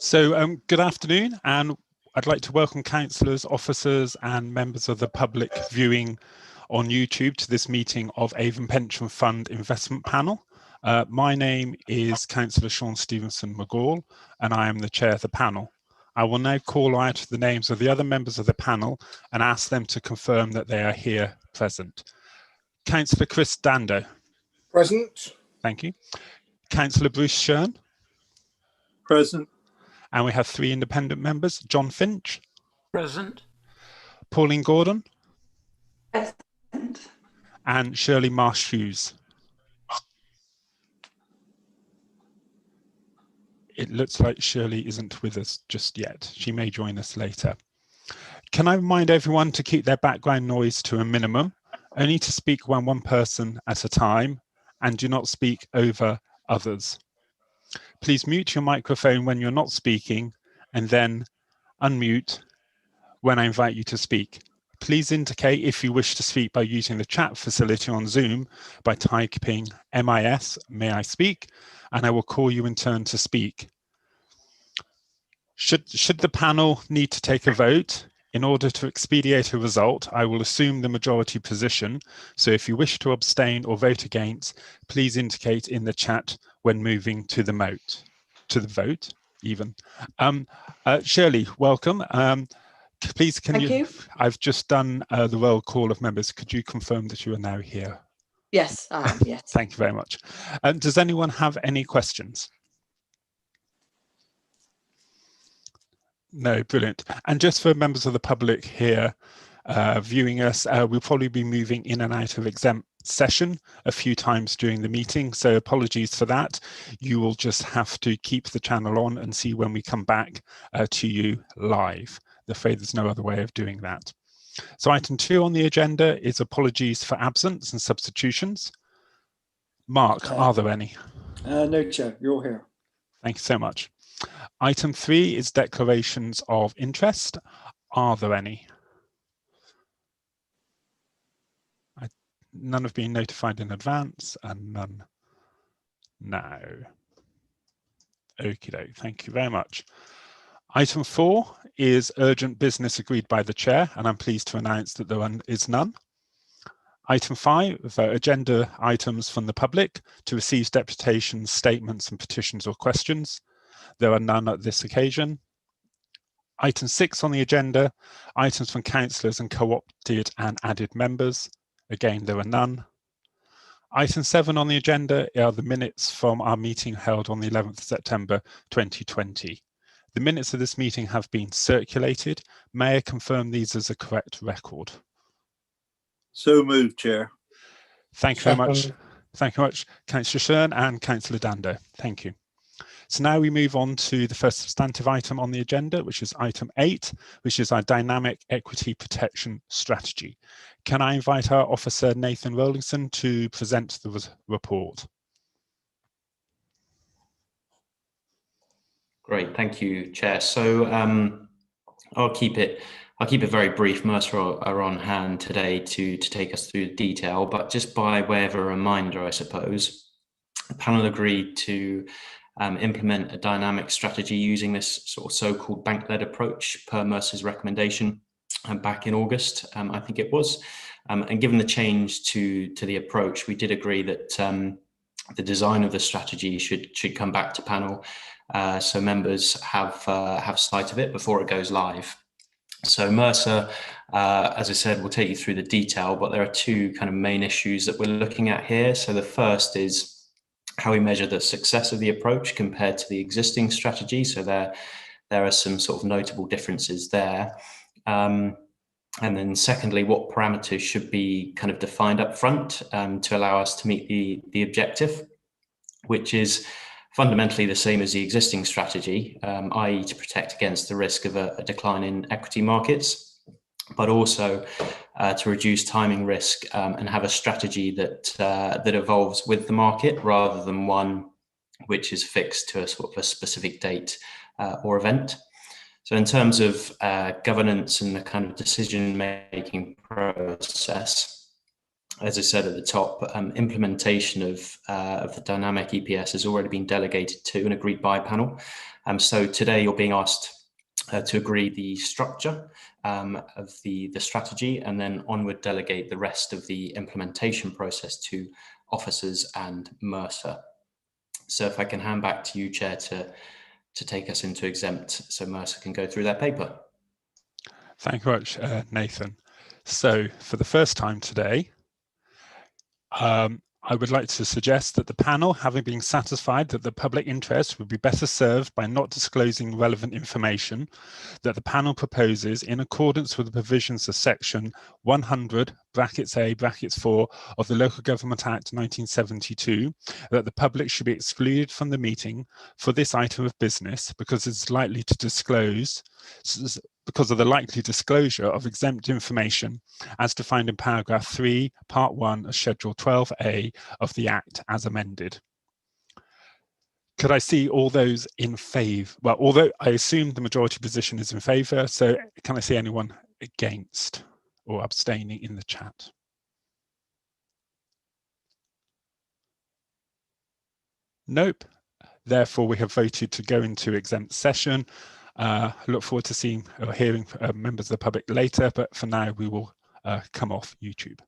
Good afternoon, and I'd like to welcome councillors, officers and members of the public viewing on YouTube to this meeting of Avon Pension Fund Investment Panel. My name is Councillor Sean Stevenson McGall, and I am the chair of the panel. I will now call out the names of the other members of the panel and ask them to confirm that they are here present. Councillor Chris Dando. Present. Thank you. Councillor Bruce Shern. Present. And we have three independent members, John Finch. Present. Pauline Gordon. Present. And Shirley Marsh-Hughes. It looks like Shirley isn't with us just yet. She may join us later. Can I remind everyone to keep their background noise to a minimum, only to speak when one person at a time, and do not speak over others. Please mute your microphone when you're not speaking and then unmute when I invite you to speak. Please indicate if you wish to speak by using the chat facility on Zoom by typing MIS, may I speak, and I will call you in turn to speak. Should the panel need to take a vote, in order to expedite a result, I will assume the majority position. So if you wish to abstain or vote against, please indicate in the chat when moving to the vote, even. Shirley, welcome. Please, can you? I've just done the roll call of members. Could you confirm that you are now here? Yes, I am, yes. Thank you very much. Does anyone have any questions? No, brilliant. And just for members of the public here viewing us, we'll probably be moving in and out of exempt session a few times during the meeting, so apologies for that. You will just have to keep the channel on and see when we come back to you live. I'm afraid there's no other way of doing that. So item 2 on the agenda is apologies for absence and substitutions. Mark, are there any? No, Chair, you're here. Thank you so much. Item 3 is declarations of interest. Are there any? None have been notified in advance and none now. Okie doke, thank you very much. Item 4 is urgent business agreed by the chair, and I'm pleased to announce that there is none. Item 5, agenda items from the public to receive deputations, statements and petitions or questions. There are none at this occasion. Item 6 on the agenda, items from councillors and co-opted and added members. Again, there are none. Item 7 on the agenda are the minutes from our meeting held on the 11th of September 2020. The minutes of this meeting have been circulated. May I confirm these as a correct record? So moved, Chair. Thank you very much. Thank you very much, Councillor Shern and Councillor Dando. Thank you. So now we move on to the first substantive item on the agenda, which is item 8, which is our dynamic equity protection strategy. Can I invite our officer, Nathan Rowlingson, to present the report? Great, thank you, Chair. So I'll keep it very brief. Mercer are on hand today to take us through the detail, but just by way of a reminder, I suppose, the panel agreed to implement a dynamic strategy using this sort of so-called bank-led approach per Mercer's recommendation back in August, I think it was. And given the change to the approach, we did agree that the design of the strategy should come back to panel so members have sight of it before it goes live. So Mercer, as I said, will take you through the detail, but there are two kind of main issues that we're looking at here. So the first is how we measure the success of the approach compared to the existing strategy. So there are some sort of notable differences there. And then secondly, what parameters should be kind of defined up front to allow us to meet the objective, which is fundamentally the same as the existing strategy, i.e. to protect against the risk of a decline in equity markets, but also to reduce timing risk and have a strategy that evolves with the market rather than one which is fixed to a sort of a specific date or event. So in terms of governance and the kind of decision-making process, as I said at the top, implementation of the dynamic EPS has already been delegated to and agreed by panel. So today you're being asked to agree the structure of the strategy, and then onward delegate the rest of the implementation process to officers and Mercer. So if I can hand back to you, Chair, to take us into exempt so Mercer can go through their paper. Thank you very much, Nathan. So for the first time today, I would like to suggest that the panel, having been satisfied that the public interest would be better served by not disclosing relevant information, that the panel proposes, in accordance with the provisions of section 100 (A)(4) of the Local Government Act 1972, that the public should be excluded from the meeting for this item of business because it's likely to disclose, because of the likely disclosure of exempt information as defined in paragraph 3, part 1 of Schedule 12A of the Act as amended. Could I see all those in favour? Well, although I assume the majority position is in favour, so can I see anyone against or abstaining in the chat? Nope. Therefore, we have voted to go into exempt session. I look forward to seeing or hearing members of the public later, but for now we will come off YouTube.